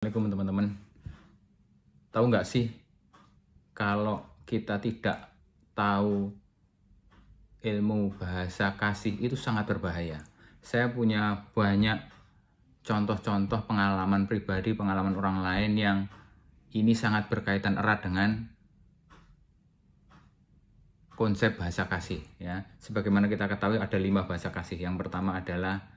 Assalamualaikum teman-teman. Tahu nggak sih kalau kita tidak tahu ilmu bahasa kasih itu sangat berbahaya. Saya punya banyak contoh-contoh pengalaman pribadi, pengalaman orang lain yang ini sangat berkaitan erat dengan konsep bahasa kasih ya. Sebagaimana kita ketahui ada 5 bahasa kasih. Yang pertama adalah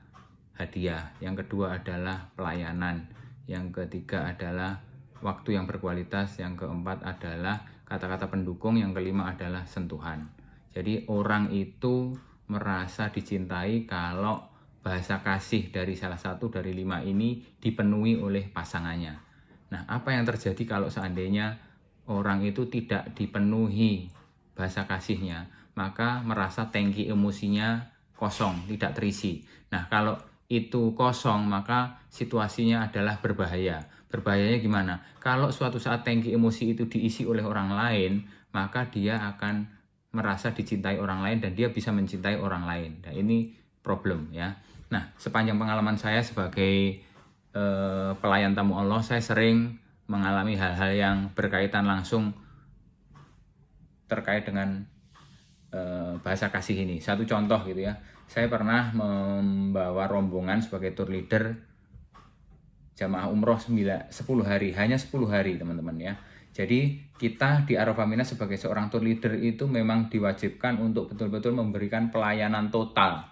hadiah, yang kedua adalah pelayanan, yang ketiga adalah waktu yang berkualitas, yang keempat adalah kata-kata pendukung, yang kelima adalah sentuhan. Jadi orang itu merasa dicintai kalau bahasa kasih dari salah satu dari 5 ini dipenuhi oleh pasangannya. Nah, apa yang terjadi kalau seandainya orang itu tidak dipenuhi bahasa kasihnya, maka merasa tangki emosinya kosong, tidak terisi. Nah, kalau itu kosong, maka situasinya adalah berbahaya. Berbahayanya gimana? Kalau suatu saat tangki emosi itu diisi oleh orang lain, maka dia akan merasa dicintai orang lain dan dia bisa mencintai orang lain. Nah, ini problem ya. Nah, sepanjang pengalaman saya sebagai pelayan tamu Allah, saya sering mengalami hal-hal yang berkaitan langsung terkait dengan bahasa kasih ini. Satu contoh gitu ya, saya pernah membawa rombongan sebagai tour leader jamaah umroh 10 hari, hanya 10 hari teman-teman ya. Jadi kita di Arafah Mina sebagai seorang tour leader itu memang diwajibkan untuk betul-betul memberikan pelayanan total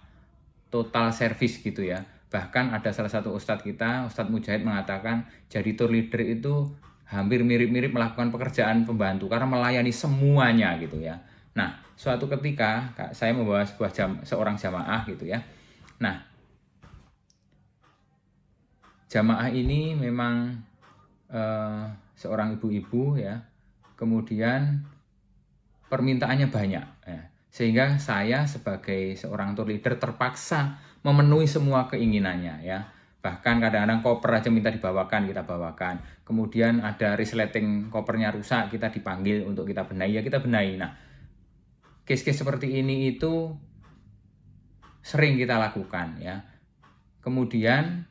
service gitu ya. Bahkan ada salah satu ustadz kita, Ustadz Mujahid, mengatakan jadi tour leader itu hampir mirip-mirip melakukan pekerjaan pembantu karena melayani semuanya gitu ya. Nah, suatu ketika saya membawa seorang jamaah gitu ya. Nah, jamaah ini memang seorang ibu-ibu ya. Kemudian permintaannya banyak ya. Sehingga saya sebagai seorang tour leader terpaksa memenuhi semua keinginannya ya. Bahkan kadang-kadang koper aja minta dibawakan, kita bawakan. Kemudian ada resleting kopernya rusak, kita dipanggil untuk kita benahi, ya kita benahi. Nah, case-case seperti ini itu sering kita lakukan ya. Kemudian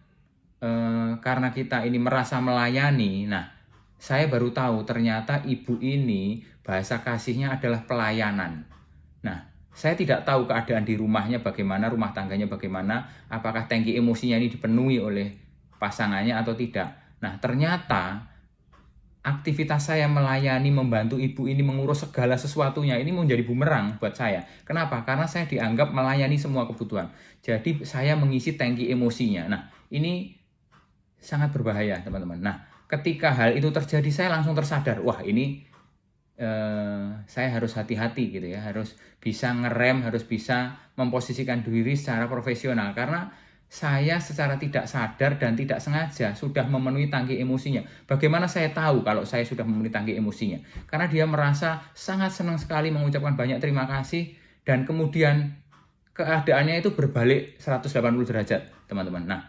karena kita ini merasa melayani, nah saya baru tahu ternyata ibu ini bahasa kasihnya adalah pelayanan. Nah, saya tidak tahu keadaan di rumahnya bagaimana, rumah tangganya bagaimana, apakah tangki emosinya ini dipenuhi oleh pasangannya atau tidak. Nah, ternyata aktivitas saya melayani, membantu ibu ini mengurus segala sesuatunya, ini menjadi bumerang buat saya. Kenapa? Karena saya dianggap melayani semua kebutuhan. Jadi saya mengisi tangki emosinya. Nah, ini sangat berbahaya teman-teman. Nah, ketika hal itu terjadi saya langsung tersadar, wah ini saya harus hati-hati gitu ya, harus bisa ngerem, harus bisa memposisikan diri secara profesional karena saya secara tidak sadar dan tidak sengaja sudah memenuhi tangki emosinya. Bagaimana saya tahu kalau saya sudah memenuhi tangki emosinya? Karena dia merasa sangat senang sekali mengucapkan banyak terima kasih dan kemudian keadaannya itu berbalik 180 derajat, teman-teman. Nah,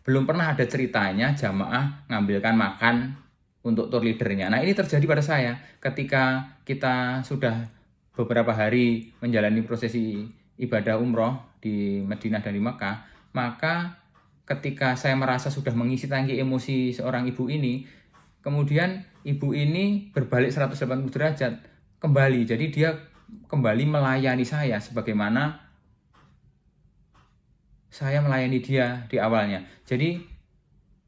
belum pernah ada ceritanya jamaah ngambilkan makan untuk tour leadernya. Nah, ini terjadi pada saya ketika kita sudah beberapa hari menjalani prosesi ibadah umroh di Madinah dan di Mekah, maka ketika saya merasa sudah mengisi tangki emosi seorang ibu ini, kemudian ibu ini berbalik 180 derajat kembali. Jadi dia kembali melayani saya sebagaimana saya melayani dia di awalnya. Jadi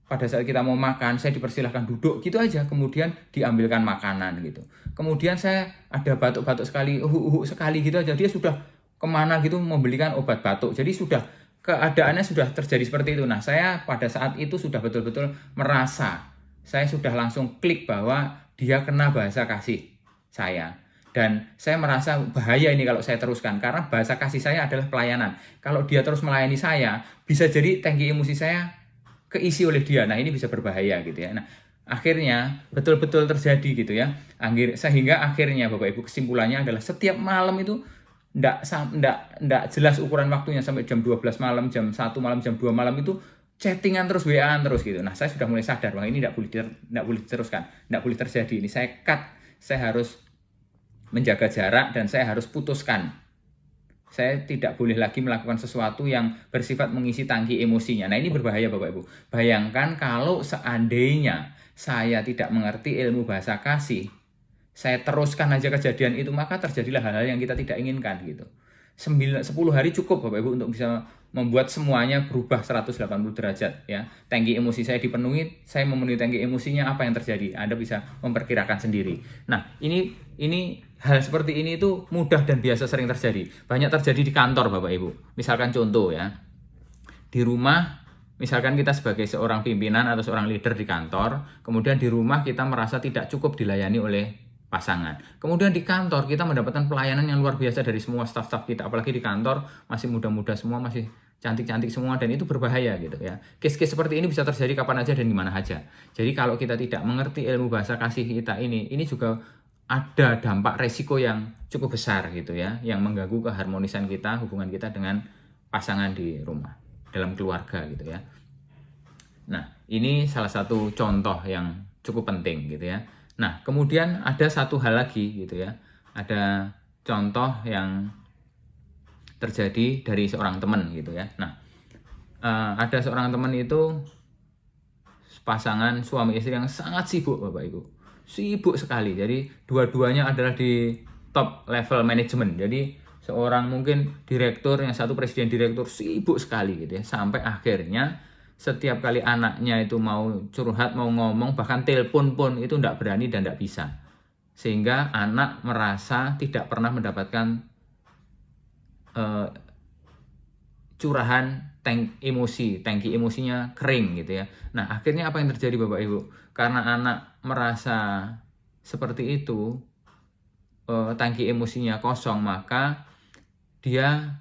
pada saat kita mau makan, saya dipersilahkan duduk gitu aja, kemudian diambilkan makanan gitu. Kemudian saya ada batuk-batuk sekali, sekali gitu aja, dia sudah kemana gitu membelikan obat batuk. Jadi sudah keadaannya sudah terjadi seperti itu. Nah, saya pada saat itu sudah betul-betul merasa, saya sudah langsung klik bahwa dia kena bahasa kasih saya. Dan saya merasa bahaya ini kalau saya teruskan, karena bahasa kasih saya adalah pelayanan. Kalau dia terus melayani saya, bisa jadi tangki emosi saya keisi oleh dia. Nah, ini bisa berbahaya gitu ya. Nah, akhirnya betul-betul terjadi gitu ya. Sehingga akhirnya Bapak Ibu kesimpulannya adalah setiap malam itu enggak jelas ukuran waktunya, sampai jam 12 malam, jam 1 malam, jam 2 malam itu chattingan terus, WA-an terus gitu. Nah, saya sudah mulai sadar bahwa ini enggak boleh diteruskan, enggak boleh terjadi. Ini saya cut, saya harus menjaga jarak dan saya harus putuskan Saya tidak boleh lagi melakukan sesuatu yang bersifat mengisi tangki emosinya. Nah, ini berbahaya Bapak Ibu. Bayangkan kalau seandainya saya tidak mengerti ilmu bahasa kasih, saya teruskan aja kejadian itu, maka terjadilah hal-hal yang kita tidak inginkan gitu. 10 hari cukup Bapak Ibu untuk bisa membuat semuanya berubah 180 derajat ya. Tangki emosi saya dipenuhi, saya memenuhi tangki emosinya, apa yang terjadi? Anda bisa memperkirakan sendiri. Nah, ini hal seperti ini itu mudah dan biasa sering terjadi. Banyak terjadi di kantor Bapak Ibu. Misalkan contoh ya. Di rumah, misalkan kita sebagai seorang pimpinan atau seorang leader di kantor, kemudian di rumah kita merasa tidak cukup dilayani oleh pasangan. Kemudian di kantor kita mendapatkan pelayanan yang luar biasa dari semua staf-staf kita, apalagi di kantor masih muda-muda semua, masih cantik-cantik semua, dan itu berbahaya gitu ya. Case-case seperti ini bisa terjadi kapan aja dan di mana aja. Jadi kalau kita tidak mengerti ilmu bahasa kasih kita ini juga ada dampak resiko yang cukup besar gitu ya, yang mengganggu keharmonisan kita, hubungan kita dengan pasangan di rumah, dalam keluarga gitu ya. Nah, ini salah satu contoh yang cukup penting gitu ya. Nah, kemudian ada satu hal lagi gitu ya. Ada contoh yang terjadi dari seorang teman gitu ya. Nah, ada seorang teman itu pasangan suami istri yang sangat sibuk Bapak Ibu. Sibuk sekali. Jadi dua-duanya adalah di top level manajemen. Jadi seorang mungkin direktur, yang satu presiden direktur, sibuk sekali gitu ya. Sampai akhirnya setiap kali anaknya itu mau curhat, mau ngomong, bahkan telepon pun itu tidak berani dan tidak bisa. Sehingga anak merasa tidak pernah mendapatkan curahan tangki emosinya kering gitu ya. Nah, akhirnya apa yang terjadi Bapak Ibu? Karena anak merasa seperti itu, tangki emosinya kosong, maka dia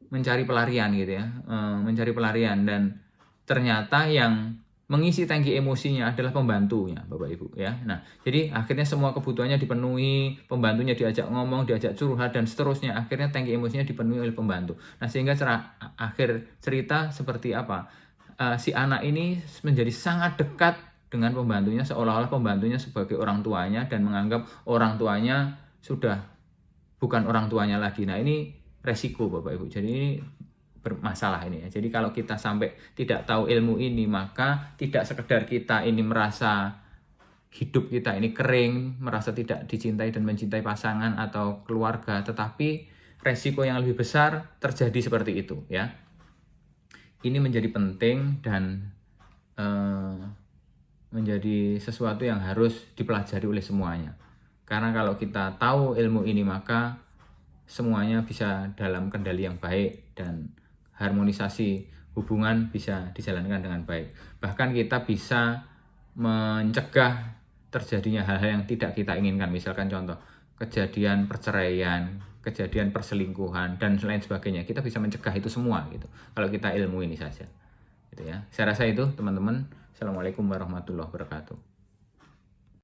mencari pelarian gitu ya, mencari pelarian, dan ternyata yang mengisi tangki emosinya adalah pembantunya Bapak Ibu ya. Nah, jadi akhirnya semua kebutuhannya dipenuhi, pembantunya diajak ngomong, diajak curhat dan seterusnya, akhirnya tangki emosinya dipenuhi oleh pembantu. Nah, sehingga akhir cerita seperti apa? Si anak ini menjadi sangat dekat dengan pembantunya, seolah-olah pembantunya sebagai orang tuanya dan menganggap orang tuanya sudah bukan orang tuanya lagi. Nah, ini resiko Bapak Ibu. Jadi ini bermasalah ini ya. Jadi kalau kita sampai tidak tahu ilmu ini, maka tidak sekedar kita ini merasa hidup kita ini kering, merasa tidak dicintai dan mencintai pasangan atau keluarga, tetapi resiko yang lebih besar terjadi seperti itu ya. Ini menjadi penting dan menjadi sesuatu yang harus dipelajari oleh semuanya. Karena kalau kita tahu ilmu ini, maka semuanya bisa dalam kendali yang baik dan harmonisasi hubungan bisa dijalankan dengan baik. Bahkan kita bisa mencegah terjadinya hal-hal yang tidak kita inginkan. Misalkan contoh, kejadian perceraian, kejadian perselingkuhan, dan lain sebagainya. Kita bisa mencegah itu semua gitu, kalau kita ilmu ini saja. Gitu ya. Saya rasa itu teman-teman. Assalamualaikum warahmatullahi wabarakatuh.